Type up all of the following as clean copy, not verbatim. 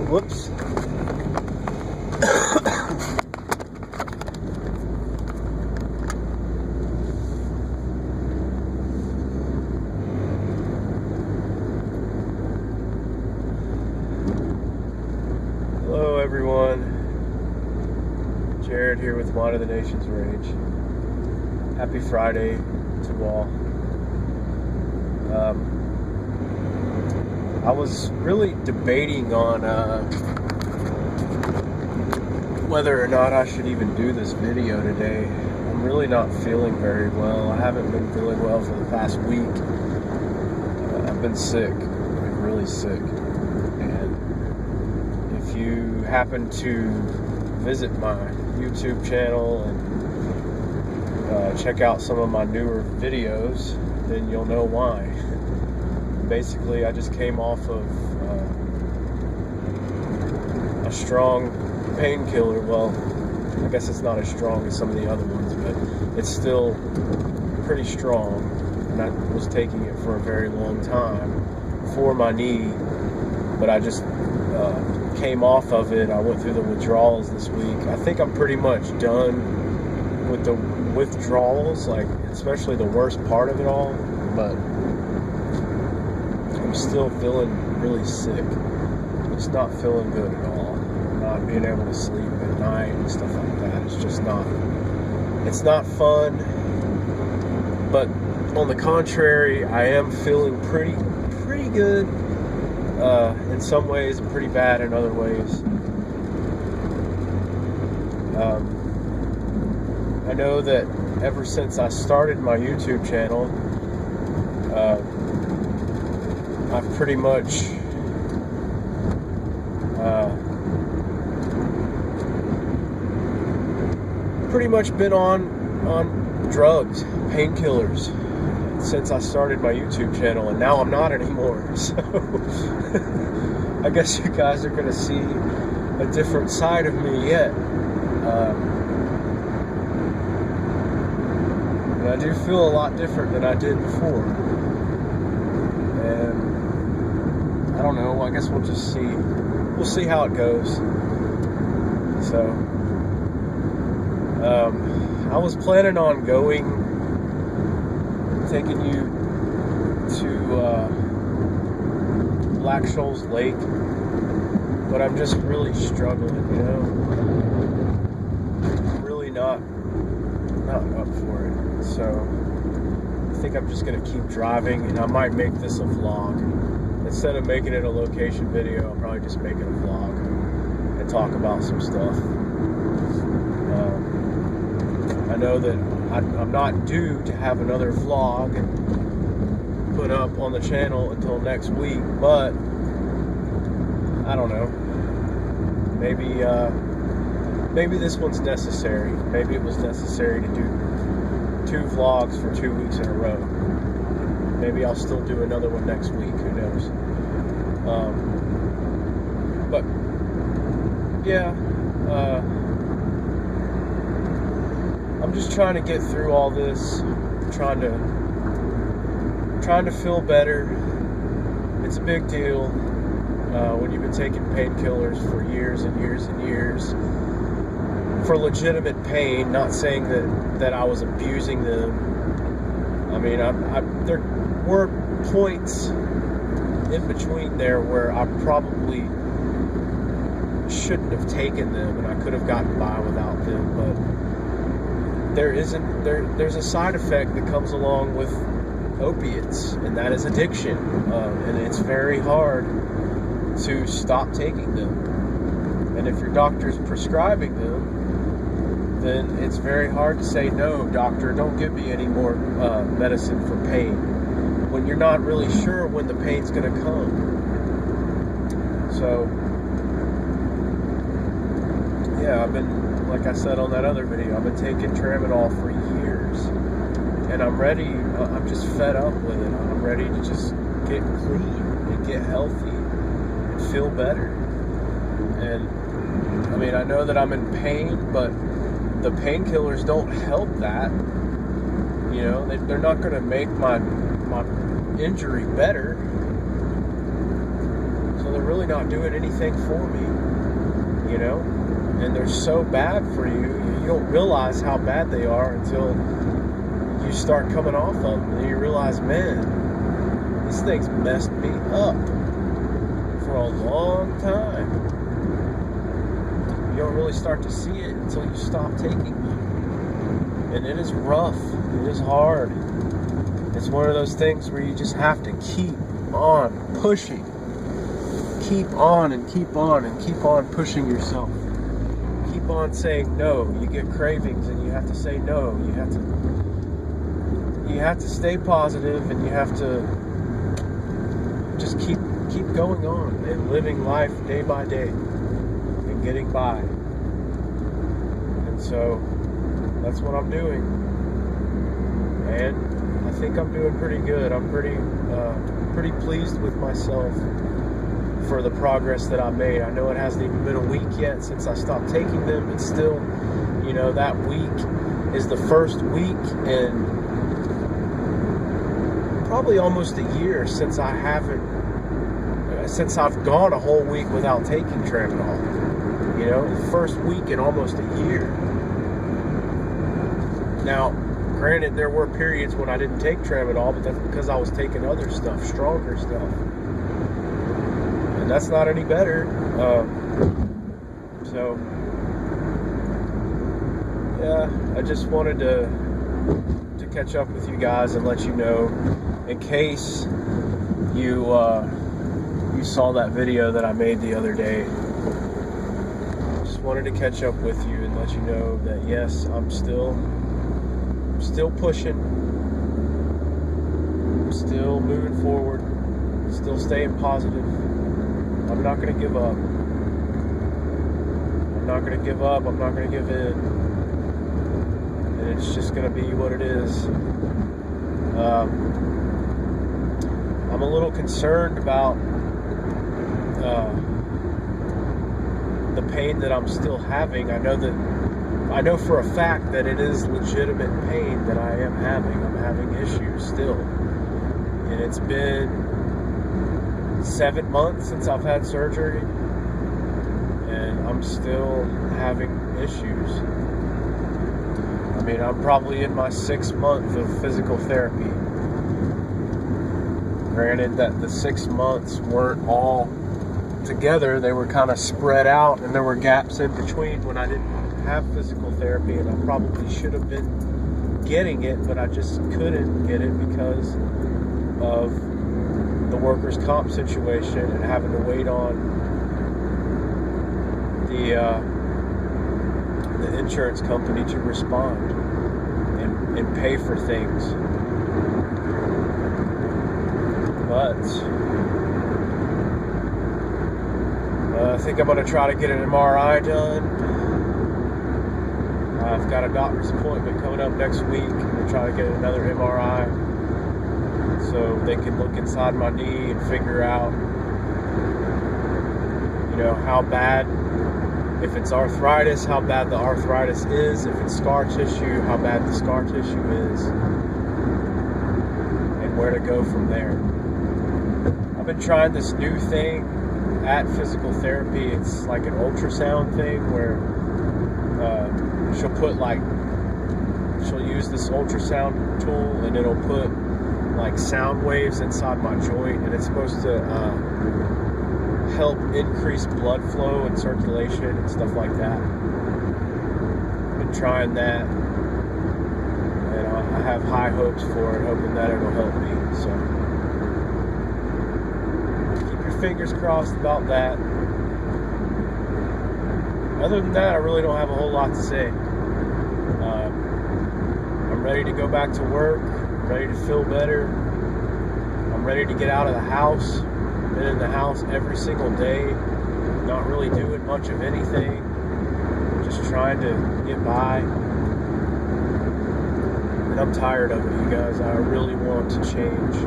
Whoops. Hello everyone. Jared here with Mod of the Nation's Rage. Happy Friday to all. I was really debating on whether or not I should even do this video today. I'm really not feeling very well. I haven't been feeling well for the past week. I've been sick. I've been really sick. And if you happen to visit my YouTube channel and check out some of my newer videos, then you'll know why. Basically, I just came off of a strong painkiller. Well, I guess it's not as strong as some of the other ones, but it's still pretty strong. And I was taking it for a very long time for my knee, but I just came off of it. I went through the withdrawals this week. I think I'm pretty much done with the withdrawals, like especially the worst part of it all, but I'm still feeling really sick. It's not feeling good at all. Not being able to sleep at night and stuff like that. It's just not, it's not fun. But on the contrary, I am feeling pretty good in some ways and pretty bad in other ways. I know that ever since I started my YouTube channel, I've pretty much been on drugs, painkillers, since I started my YouTube channel, and now I'm not anymore. So I guess you guys are going to see a different side of me yet. I do feel a lot different than I did before. And I don't know, I guess we'll just see. We'll see how it goes. So, I was planning on taking you to Black Shoals Lake, but I'm just really struggling, you know? Really not up for it. So I think I'm just gonna keep driving, and I might make this a vlog. Instead of making it a location video, I'll probably just make it a vlog and talk about some stuff. I know that I'm not due to have another vlog and put up on the channel until next week, but I don't know. Maybe this one's necessary. Maybe it was necessary to do 2 vlogs for 2 weeks in a row. Maybe I'll still do another one next week. Who knows? But yeah, I'm just trying to get through all this. Trying to feel better. It's a big deal when you've been taking painkillers for years and years and years for legitimate pain. Not saying that I was abusing them. I mean, there were points in between there where I probably shouldn't have taken them, and I could have gotten by without them. But there's a side effect that comes along with opiates, and that is addiction. And it's very hard to stop taking them. And if your doctor's prescribing them, then it's very hard to say, no, doctor, don't give me any more medicine for pain, when you're not really sure when the pain's going to come. So, yeah, I've been, like I said on that other video, I've been taking tramadol for years, and I'm ready. I'm just fed up with it. I'm ready to just get clean and get healthy and feel better. And I mean, I know that I'm in pain, but the painkillers don't help that. You know, they're not going to make my my injury better. So they're really not doing anything for me, you know? And they're so bad for you, you don't realize how bad they are until you start coming off of them. And you realize, man, this thing's messed me up for a long time. You don't really start to see it until you stop taking them. And it is rough. It is hard. It's one of those things where you just have to keep on pushing. Keep on and keep on and keep on pushing yourself. Keep on saying no. You get cravings and you have to say no. You have to stay positive, and you have to just keep going on and living life day by day and getting by. And so that's what I'm doing. And I think I'm doing pretty good. I'm pretty pleased with myself for the progress that I made. I know it hasn't even been a week yet since I stopped taking them, but still, you know, that week is the first week in probably almost a year since I've gone a whole week without taking tramadol. You know, the first week in almost a year. Now, granted, there were periods when I didn't take tramadol, but that's because I was taking other stuff, stronger stuff. And that's not any better. So, yeah, I just wanted to catch up with you guys and let you know, in case you saw that video that I made the other day. Just wanted to catch up with you and let you know that yes, I'm still pushing, I'm still moving forward, still staying positive. I'm not going to give up. I'm not going to give up. I'm not going to give in. And it's just going to be what it is. I'm a little concerned about the pain that I'm still having. I know for a fact that it is legitimate pain that I am having. I'm having issues still. And it's been 7 months since I've had surgery, and I'm still having issues. I mean, I'm probably in my 6th month of physical therapy. Granted that the 6 months weren't all together, they were kind of spread out, and there were gaps in between when I didn't have physical therapy, and I probably should have been getting it, but I just couldn't get it because of the workers' comp situation and having to wait on the insurance company to respond and pay for things. But I think I'm going to try to get an MRI done. I've got a doctor's appointment coming up next week. I'm going to try to get another MRI so they can look inside my knee and figure out, you know, how bad, if it's arthritis, how bad the arthritis is, if it's scar tissue, how bad the scar tissue is, and where to go from there. I've been trying this new thing at physical therapy. It's like an ultrasound thing where she'll use this ultrasound tool, and it'll put like sound waves inside my joint, and it's supposed to help increase blood flow and circulation and stuff like that. I've been trying that, and I have high hopes for it, hoping that it'll help me. So keep your fingers crossed about that. Other than that, I really don't have a whole lot to say. I'm ready to go back to work. I'm ready to feel better. I'm ready to get out of the house. Been in the house every single day, not really doing much of anything, just trying to get by. And I'm tired of it, you guys. I really want to change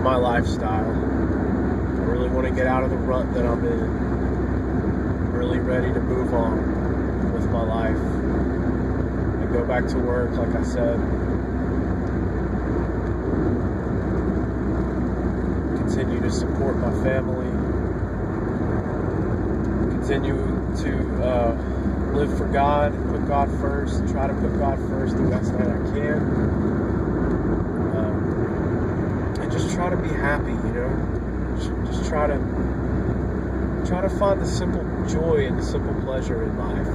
my lifestyle. I really want to get out of the rut that I'm in. I'm really ready to move on with my life and go back to work, like I said. continue to support my family, continue to live for God, put God first, try to put God first the best that I can, and just try to be happy, you know. Just try to find the simple joy and the simple pleasure in life.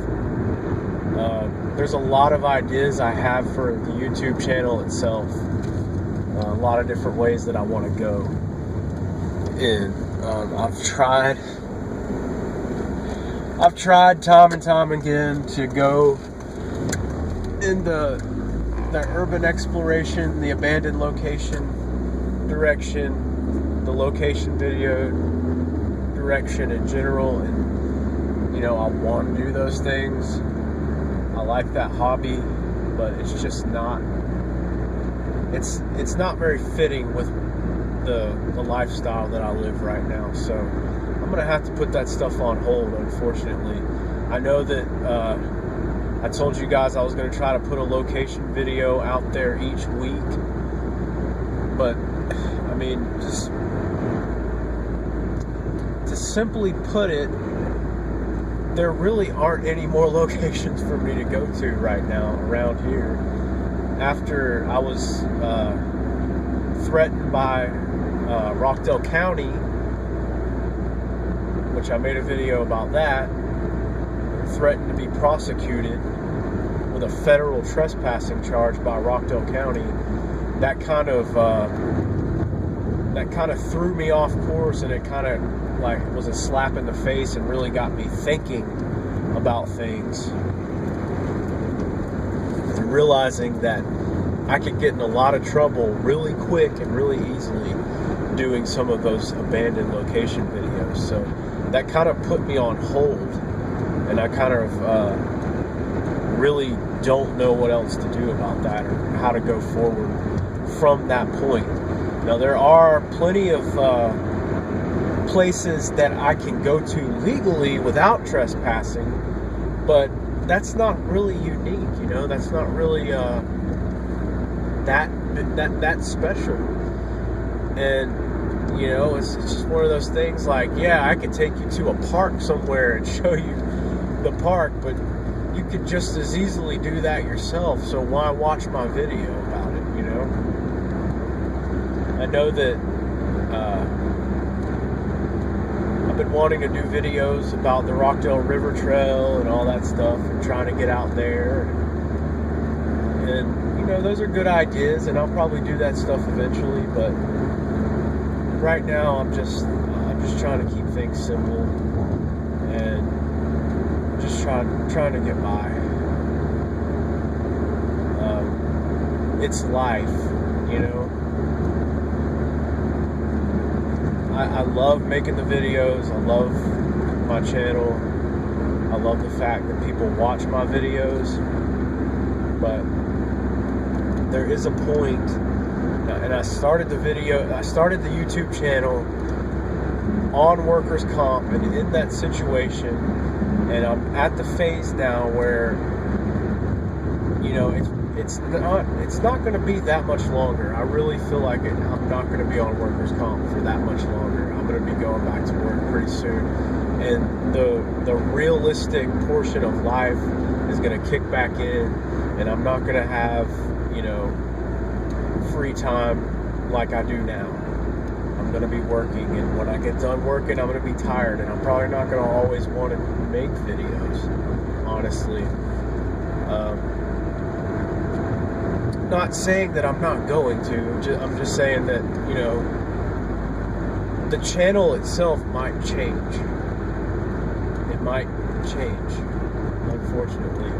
There's a lot of ideas I have for the YouTube channel itself. A lot of different ways that I want to go. And I've tried time and time again to go in the urban exploration, the abandoned location direction, the location video direction in general, and you know, I want to do those things. I like that hobby, but it's just not, it's not very fitting with the lifestyle that I live right now. So I'm gonna have to put that stuff on hold, unfortunately. I know that I told you guys I was gonna try to put a location video out there each week, but I mean, just to simply put it, there really aren't any more locations for me to go to right now around here. After I was threatened by Rockdale County, which I made a video about that, threatened to be prosecuted with a federal trespassing charge by Rockdale County, that kind of threw me off course, and it kind of like was a slap in the face and really got me thinking about things and realizing that I could get in a lot of trouble really quick and really easily doing some of those abandoned location videos. So that kind of put me on hold, and I kind of really don't know what else to do about that or how to go forward from that point. Now, there are plenty of places that I can go to legally without trespassing, but that's not really unique, you know. That's not really that special. And you know, it's just one of those things. Like, yeah, I could take you to a park somewhere and show you the park, but you could just as easily do that yourself. So why watch my video about it, you know? I know that I've been wanting to do videos about the Rockdale River Trail and all that stuff, and trying to get out there. And you know, those are good ideas, and I'll probably do that stuff eventually. But right now, I'm just trying to keep things simple and just trying to get by. It's life, you know. I love making the videos. I love my channel. I love the fact that people watch my videos. But there is a point, and I started the YouTube channel on workers' comp and in that situation, and I'm at the phase now where, you know, it's not going to be that much longer. I really feel like I'm not going to be on workers' comp for that much longer. I'm going to be going back to work pretty soon, and the realistic portion of life is going to kick back in, and I'm not going to have, you know, free time like I do now. I'm going to be working, and when I get done working, I'm going to be tired, and I'm probably not going to always want to make videos, honestly. Not saying that I'm not going to, I'm just saying that, you know, the channel itself might change. It might change, unfortunately.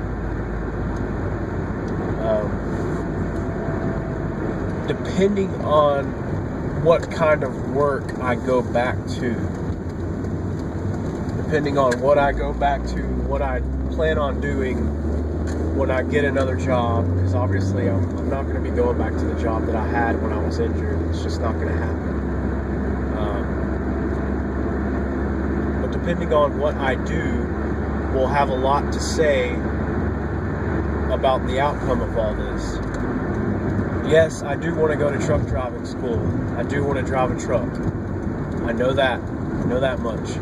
Depending on what kind of work I go back to. Depending on what I go back to, what I plan on doing when I get another job, because obviously I'm not going to be going back to the job that I had when I was injured. It's just not going to happen. But depending on what I do, will have a lot to say about the outcome of all this. Yes, I do want to go to truck driving school. I do want to drive a truck. I know that much.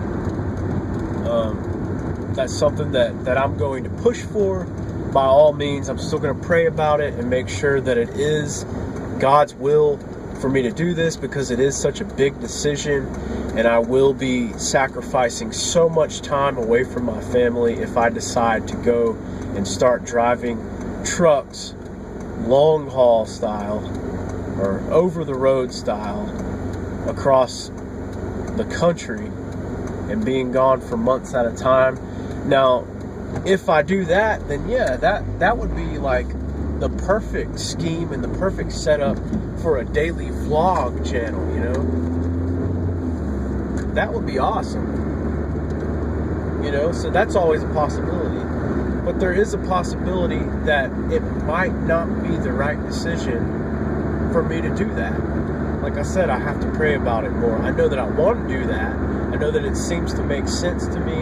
That's something that I'm going to push for. By all means, I'm still going to pray about it and make sure that it is God's will for me to do this, because it is such a big decision, and I will be sacrificing so much time away from my family if I decide to go and start driving trucks, long haul style or over the road style, across the country and being gone for months at a time. Now, if I do that, then yeah, that would be like the perfect scheme and the perfect setup for a daily vlog channel, you know? That would be awesome. You know, so that's always a possibility. But there is a possibility that it might not be the right decision for me to do that. Like I said, I have to pray about it more. I know that I want to do that. I know that it seems to make sense to me,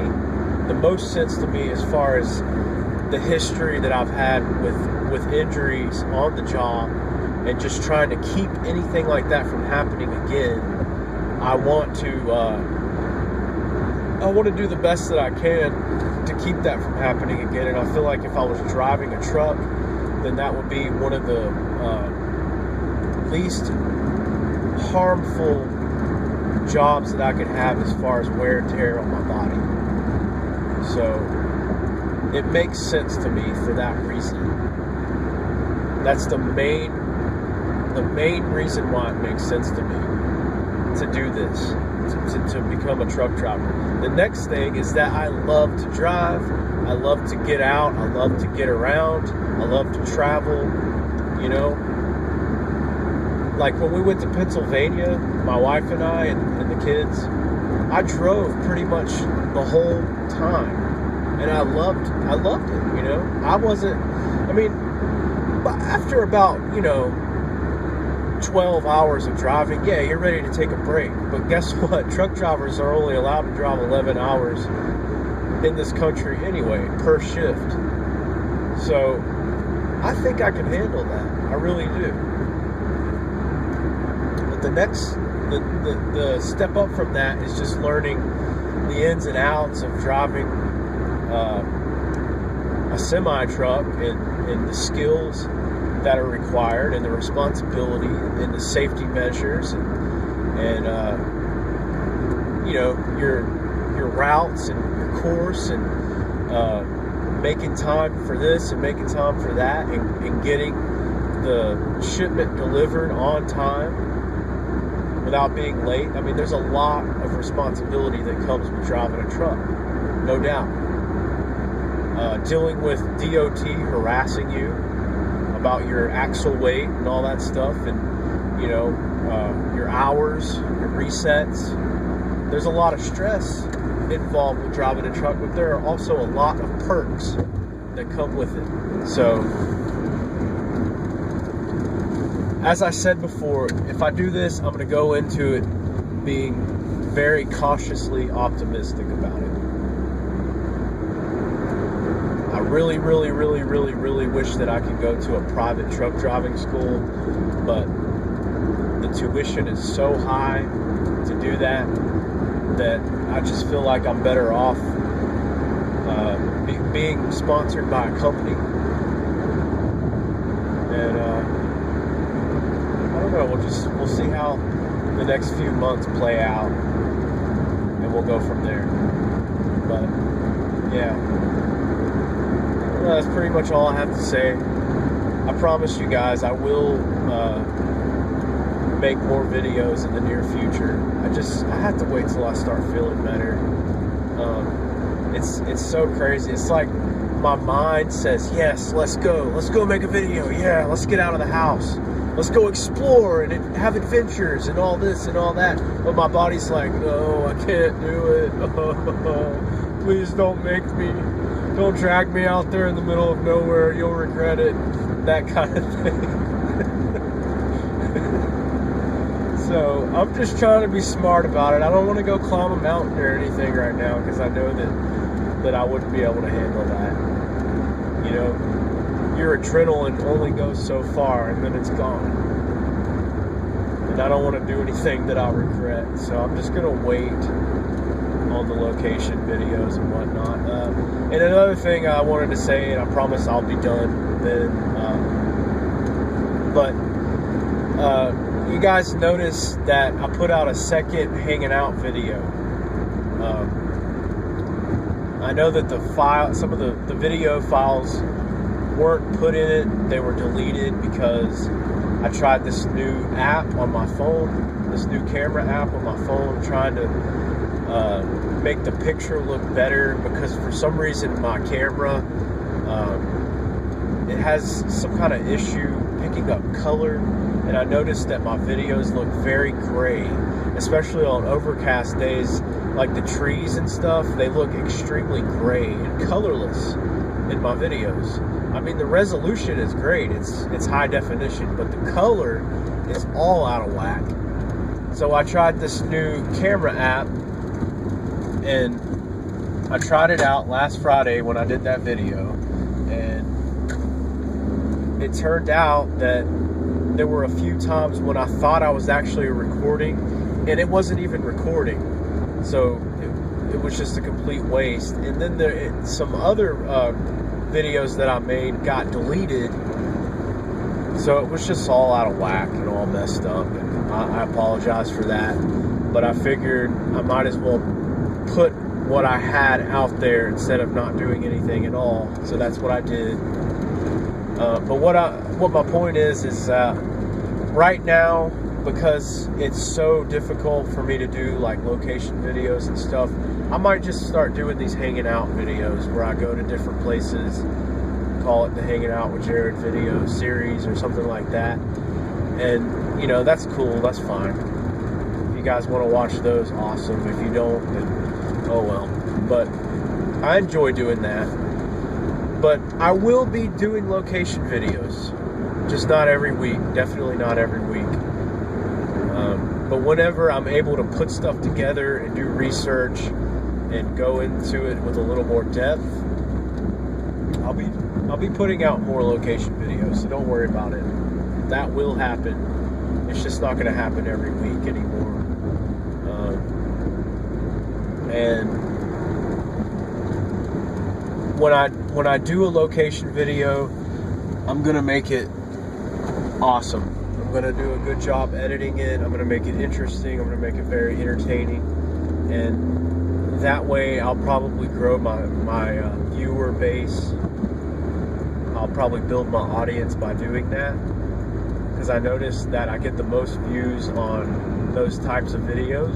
the most sense to me, as far as the history that I've had with injuries on the job and just trying to keep anything like that from happening again. I want to do the best that I can to keep that from happening again. And I feel like if I was driving a truck, then that would be one of the least harmful jobs that I could have as far as wear and tear on my body. So it makes sense to me for that reason. That's the main reason why it makes sense to me to do this, to become a truck driver. The next thing is that I love to drive. I love to get out. I love to get around. I love to travel, you know. Like when we went to Pennsylvania, my wife and I and the kids, I drove pretty much the whole time. And I loved it, you know. But after about, 12 hours of driving, yeah, you're ready to take a break. But guess what? Truck drivers are only allowed to drive 11 hours in this country anyway, per shift. So I think I can handle that. I really do. But the step up from that is just learning the ins and outs of driving a semi-truck and the skills that are required and the responsibility and the safety measures and your routes and your course and making time for this and making time for that and getting the shipment delivered on time without being late. I mean, there's a lot of responsibility that comes with driving a truck, no doubt. Dealing with DOT harassing you about your axle weight and all that stuff, and your hours, your resets. There's a lot of stress involved with driving a truck, but there are also a lot of perks that come with it. So, as I said before, if I do this, I'm going to go into it being very cautiously optimistic about it. I really, really, really, really, really wish that I could go to a private truck driving school, but the tuition is so high to do that I just feel like I'm better off being sponsored by a company. And I don't know, we'll see how the next few months play out, and we'll go from there. But yeah. Well, that's pretty much all I have to say. I promise you guys I will make more videos in the near future. I have to wait till I start feeling better. It's so crazy. It's like my mind says, yes, let's go make a video. Yeah, let's get out of the house. Let's go explore and have adventures and all this and all that. But my body's like, no, I can't do it. Please don't make me. Don't drag me out there in the middle of nowhere. You'll regret it. That kind of thing. So I'm just trying to be smart about it. I don't want to go climb a mountain or anything right now, because I know that I wouldn't be able to handle that. Your adrenaline only goes so far, and then it's gone. and I don't want to do anything that I'll regret. So I'm just going to wait on the location videos and whatnot. And another thing I wanted to say, and I promise I'll be done then, but you guys noticed that I put out a second hanging out video. I know that some of the video files weren't put in it. They were deleted because I tried this new app on my phone, this new camera app on my phone, trying to make the picture look better, because for some reason my camera, it has some kind of issue picking up color, and I noticed that my videos look very gray, especially on overcast days, like the trees and stuff. They look extremely gray and colorless in my videos. I mean, the resolution is great, it's high definition, but the color is all out of whack. So I tried this new camera app, and I tried it out last Friday when I did that video, and it turned out that there were a few times when I thought I was actually recording, and it wasn't even recording. So it was just a complete waste. And then some other videos that I made got deleted, so it was just all out of whack and all messed up, and I apologize for that, but I figured I might as well put what I had out there instead of not doing anything at all. So that's what I did. But what my point is right now, because it's so difficult for me to do like location videos and stuff, I might just start doing these hanging out videos where I go to different places, call it the Hanging Out with Jared video series or something like that. And you know, that's cool, that's fine. If you guys want to watch those, awesome. If you don't, then oh well. But I enjoy doing that. But I will be doing location videos, just not every week, definitely not every week. But whenever I'm able to put stuff together and do research and go into it with a little more depth, I'll be putting out more location videos, so don't worry about it. That will happen. It's just not going to happen every week anymore. And when I do a location video, I'm going to make it awesome. I'm going to do a good job editing it. I'm going to make it interesting. I'm going to make it very entertaining. And that way I'll probably grow my viewer base. I'll probably build my audience by doing that, because I noticed that I get the most views on those types of videos.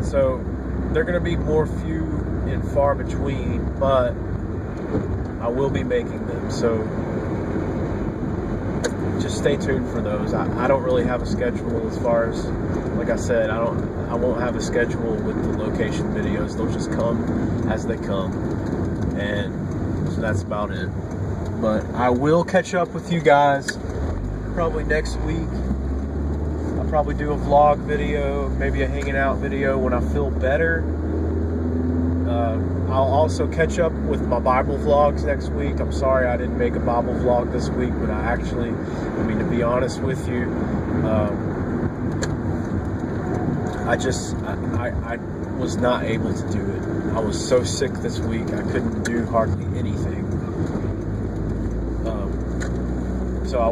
So they're going to be more few and far between, but I will be making them. So just stay tuned for those. I don't really have a schedule as far as, like I said, I won't have a schedule with the location videos. They'll just come as they come, and so that's about it. But I will catch up with you guys probably next week. I'll probably do a vlog video, maybe a hanging out video when I feel better. I'll also catch up with my Bible vlogs next week. I'm sorry I didn't make a Bible vlog this week, but I mean, to be honest with you, I was not able to do it. I was so sick this week, I couldn't do hardly anything. So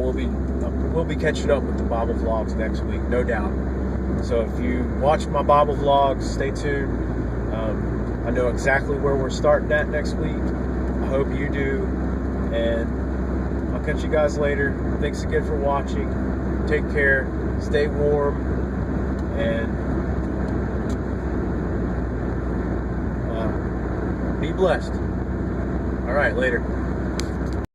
we'll be catching up with the Bible vlogs next week, no doubt. So if you watch my Bible vlogs, stay tuned. I know exactly where we're starting at next week. I hope you do. And I'll catch you guys later. Thanks again for watching. Take care. Stay warm. And be blessed. All right, later.